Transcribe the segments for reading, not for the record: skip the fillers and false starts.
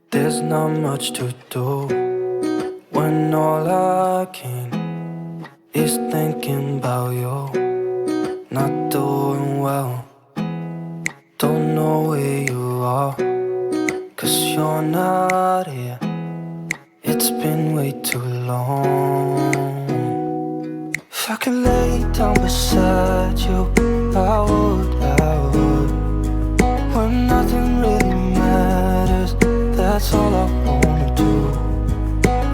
There's not much to do when all I can is thinking about you. Not doing well, don't know where you are, 'cause you're not here. It's been way too long. If I could lay down beside you, I would. When nothing really matters, that's all I wanna do.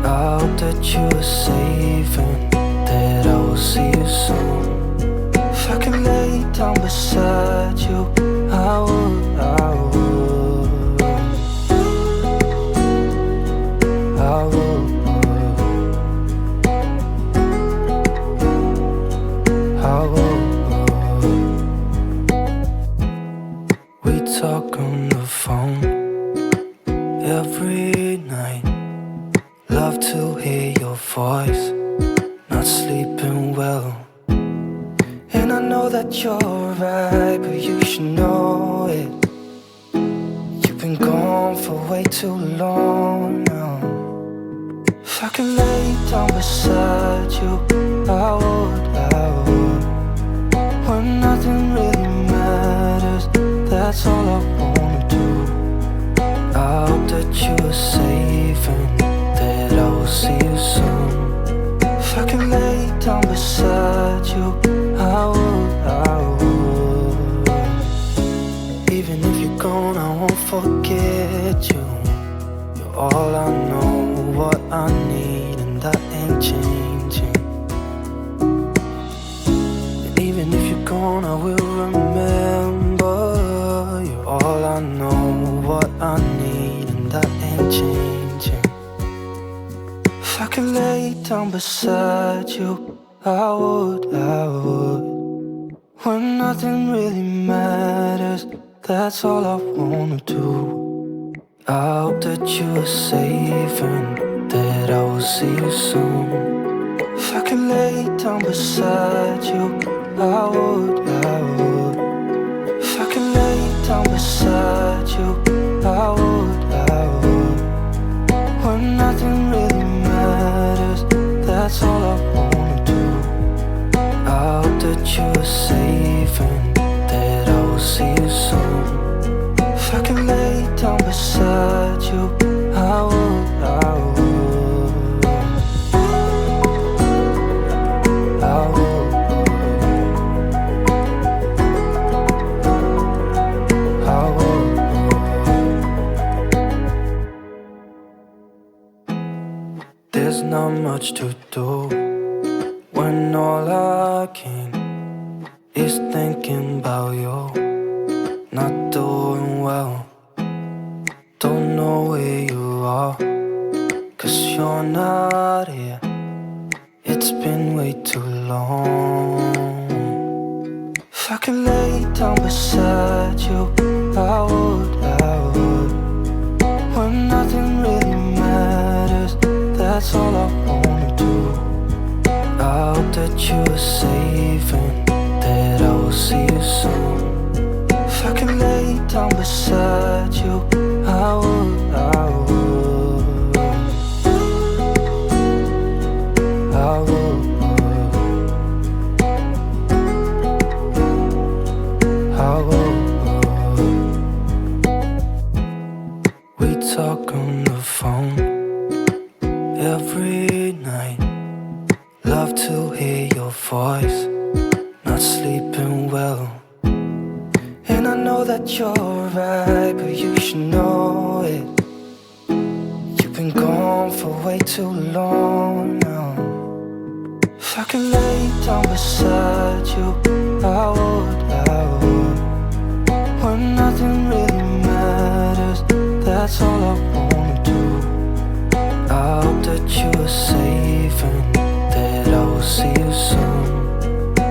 I hope that you are safe and that I will see you soon. If I could lay down beside you, I would. We talk on the phone every night. Love to hear your voice, not sleeping well. And I know that you're right, but you should know it. You've been gone for way too long now. If I could lay down beside you, I would. When nothing really matters, that's all I wanna do. I hope that you are safe and that I will see you soon. If I could lay down beside you, I would. Even if you're gone, I won't forget you. You're all I know, what I need, and that ain't changing. And even if you're gone, I will remember. You're all I know, what I need, and that ain't changing. If I could lay down beside you, I would. When nothing really matters, that's all I wanna do. I hope that you are safe and that I will see you soon. If I could lay down beside you, I would. If I could lay down beside you, I would. When nothing really matters, that's all I wanna do. I hope that you are safe and that I will see you soon. If I could lay down beside you, I would. There's not much to do when all I can is thinking about you. Not doing well, don't know where you are, 'cause you're not here. It's been way too long. If I could lay down beside you, I would. When nothing really matters, that's all I wanna do. I hope that you are safe and that I will see you soon. If I could lay down beside you, I would. We talk on the phone every night. Love to hear your voice, not sleeping well. And I know that you're right, but you should know it. You've been gone for way too long now. If I could lay down beside you, I would. When nothing really matters, that's all I wanna do. I hope that you are safe and that I will see you soon.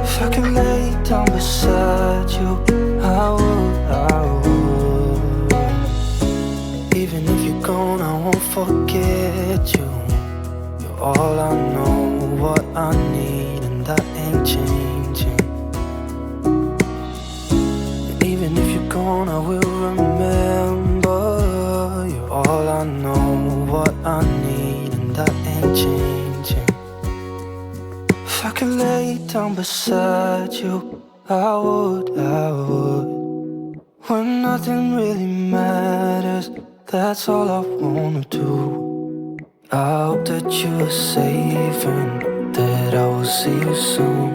If I could lay down beside you, I would. Even if you're gone, I won't forget you. You're all I know, what I need, and that ain't changing. And even if you're gone, I will remember. You're all I know. ain't changing. If I could lay down beside you, I would. When nothing really matters, that's all I wanna do. I hope that you are safe and that I will see you soon.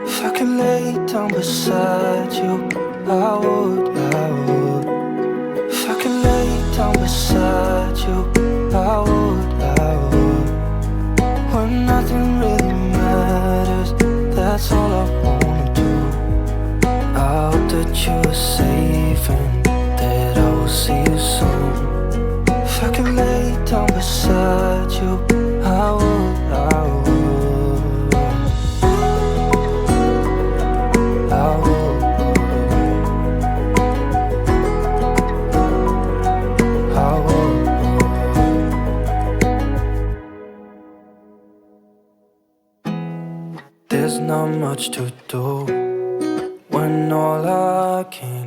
If I could lay down beside you, I would. If I could lay down beside you, I would. When nothing really matters, that's all I wanna do. I hope that you are safe and that I will see you soon. If I could lay down beside you, I would. I would. There's not much to do when all I can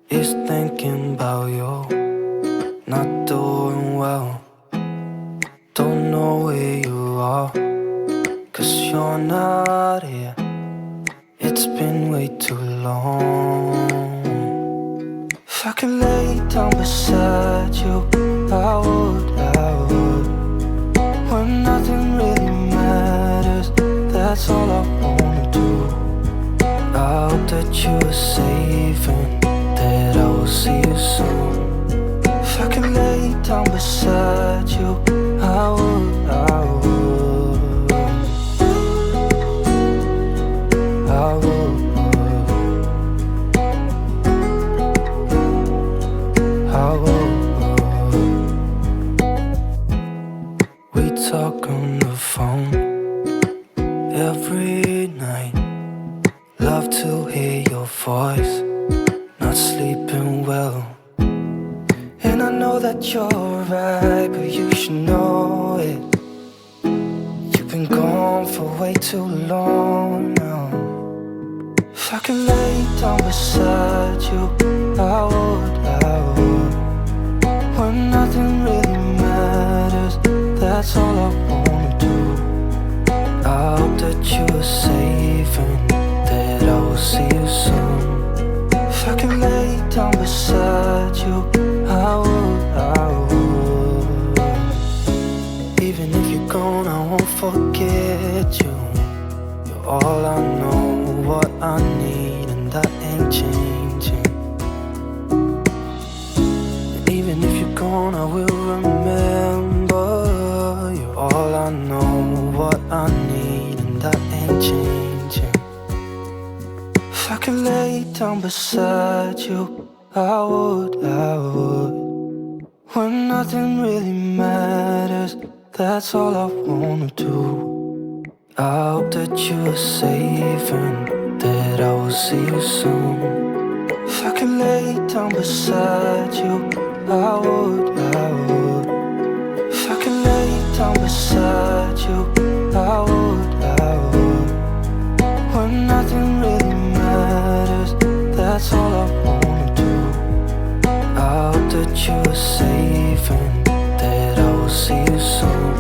is thinking about you. Not doing well, don't know where you are, 'cause you're not here. It's been way too long. If I could lay down beside you, I would. When nothing really matters, that's all I wanna do. I hope that you are safe and that I will see you soon. If I could lay down beside you, I would. I would. I would. I would. We talk on the phone every night. Love to hear your voice, not sleeping well. And I know that you're right, but you should know it. You've been gone for way too long now. If I could lay down beside you, I would. When nothing really matters, that's all I wanna do. I hope that you are safe and that I will see you soon. If I could lay down beside you, I would. Even if you're gone, I won't forget you. You're all I know, what I need, and that ain't changing. And even if you're gone, I will remember. You're all I know, what I need, and that ain't changing. If I could lay down beside you, I would. When nothing really matters, that's all I wanna do. I hope that you are safe and that I will see you soon. If I could lay down beside you, I would. If I could lay down beside you, I would. When nothing really matters, that's all I wanna do. I hope that you are safe and that I will see you soon.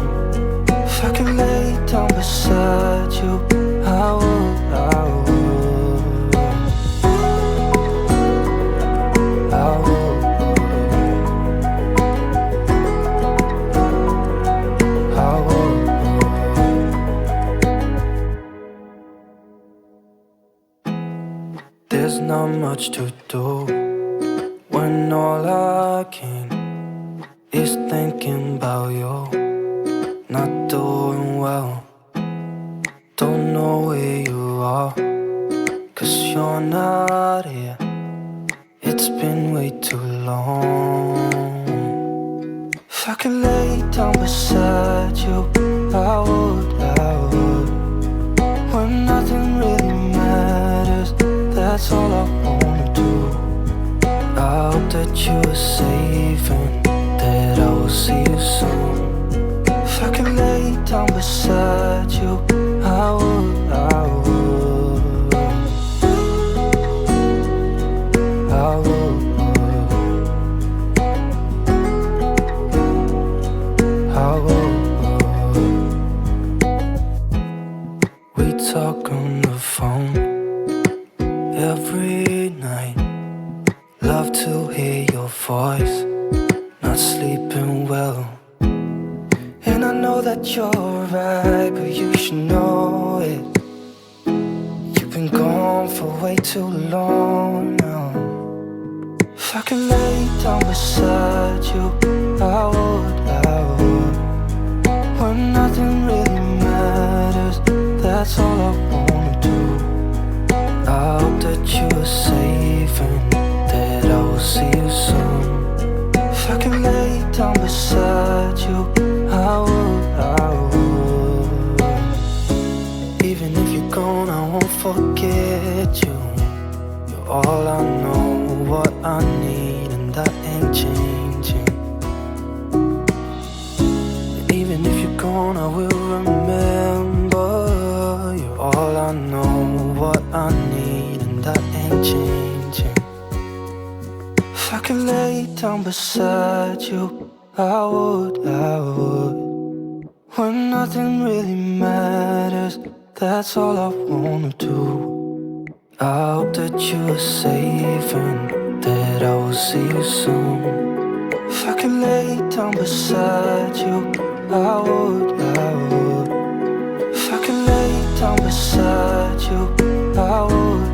If I could lay down beside you, I would. I would. I would. I would. There's not much to do when all I can is thinking about you. Not doing well, don't know where you are, 'cause you're not here. It's been way too long. If I could lay down beside you, I would. When nothing really matters, that's all I wanna do. I hope that you are safe and that I will see you soon. If I could lay down beside you, I would. I would. I would. I would. voice, not sleeping well. And I know that you're right, but you should know it. You've been gone for way too long now. If I could lay down beside you, I would. When nothing really matters, that's all I wanna do. I hope that you are safe and that I will see you soon. If I could lay down beside you, I would. Even if you're gone, I won't forget you. You're all I know, what I need, and that ain't changing. And even if you're gone, I will remember. You're all I know, what I need, and that ain't changing. If I could lay down beside you, I would. When nothing really matters, that's all I wanna do. I hope that you are safe and that I will see you soon. If I could lay down beside you, I would. If I could lay down beside you, I would.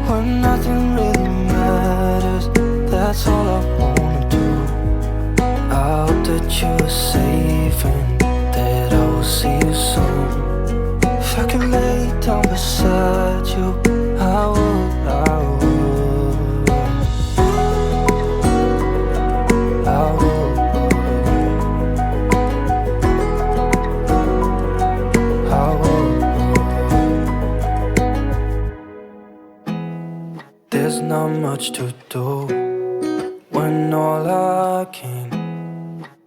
When nothing really matters, that's all I wanna do. I hope that you are safe and that I will see you soon. If I could lay down beside you, I would. I would. There's not much to do when all I can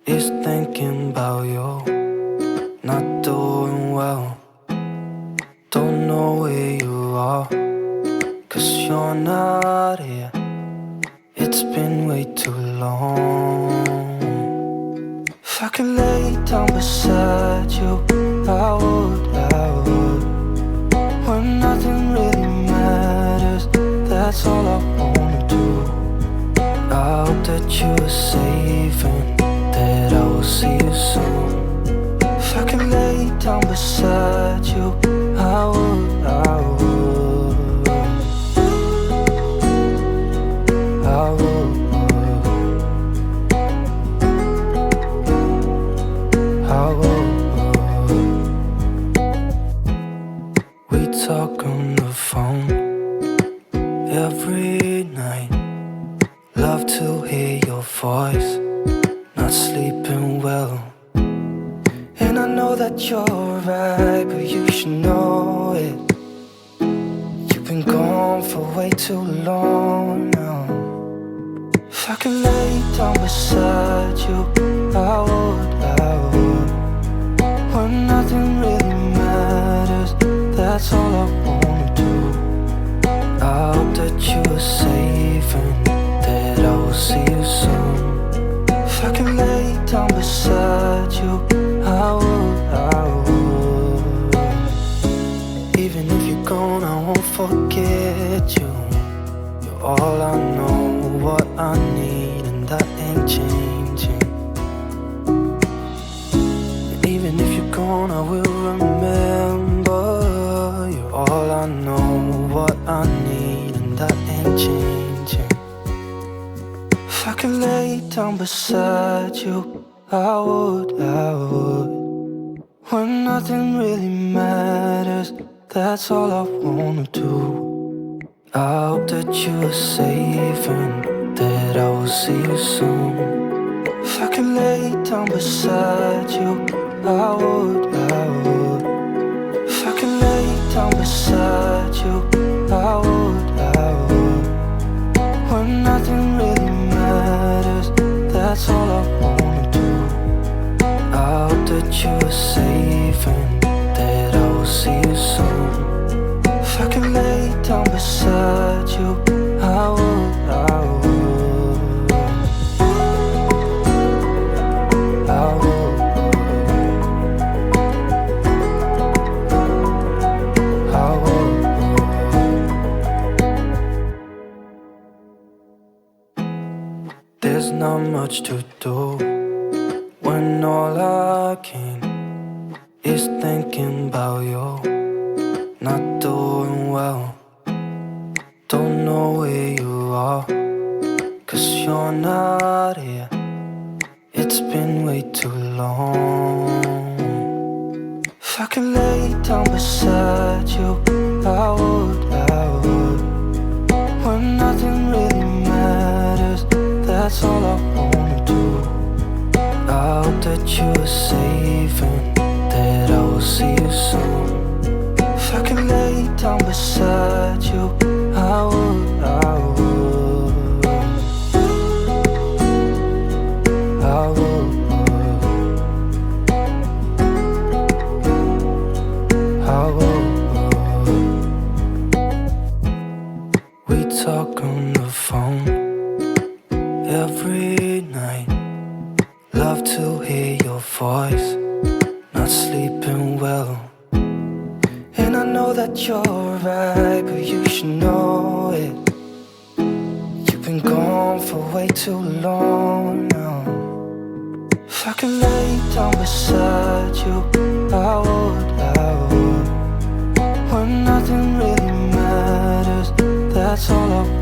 is thinking about you. Not doing well, don't know where you are, 'cause you're not here. It's been way too long. If I could lay down beside you, I would. When nothing really matters, that's all I wanna do. I hope that you are safe and that I will see you soon. If I could lay down beside you, I would. I would. I would. We talk on the phone every night. Love to hear your voice, not sleeping well. And I know that you're right, but you should know it. You've been gone for way too long now. If I could lay down beside you, I would. When nothing really matters, that's all I wanna do. I hope that you are safe and that I will see you soon. If I could lay down beside you, I would. Even if you're gone, I won't forget you. You're all I know, what I need, and that ain't changing. And even if you're gone, I will remember. You're all I know, what I need, and that ain't changing. If I could lay down beside you, I would. When nothing really matters, that's all I wanna do. I hope that you are safe and that I will see you soon. If I could lay down beside you, I would. If I could lay down beside you, I would. When nothing really matters, that's all I wanna do. I hope that you are safe and that I will see you soon. If I could lay down beside you, I would. I would. I would. I would. There's not much to do when all I can is thinking about you. Not doing well, don't know where you are, 'cause you're not here. It's been way too long. If I could lay down beside you, I would, when nothing really matters, that's all I wanna do. I hope that you are safe and that I will see you soon. If I could lay down beside you, I would, I would, I would, I would. We talk on the phone every night. Love to hear your voice, not sleeping well. And I know that you're right, but you should know it. You've been gone for way too long now. If I could lay down beside you, I would, when nothing really matters, that's all I want.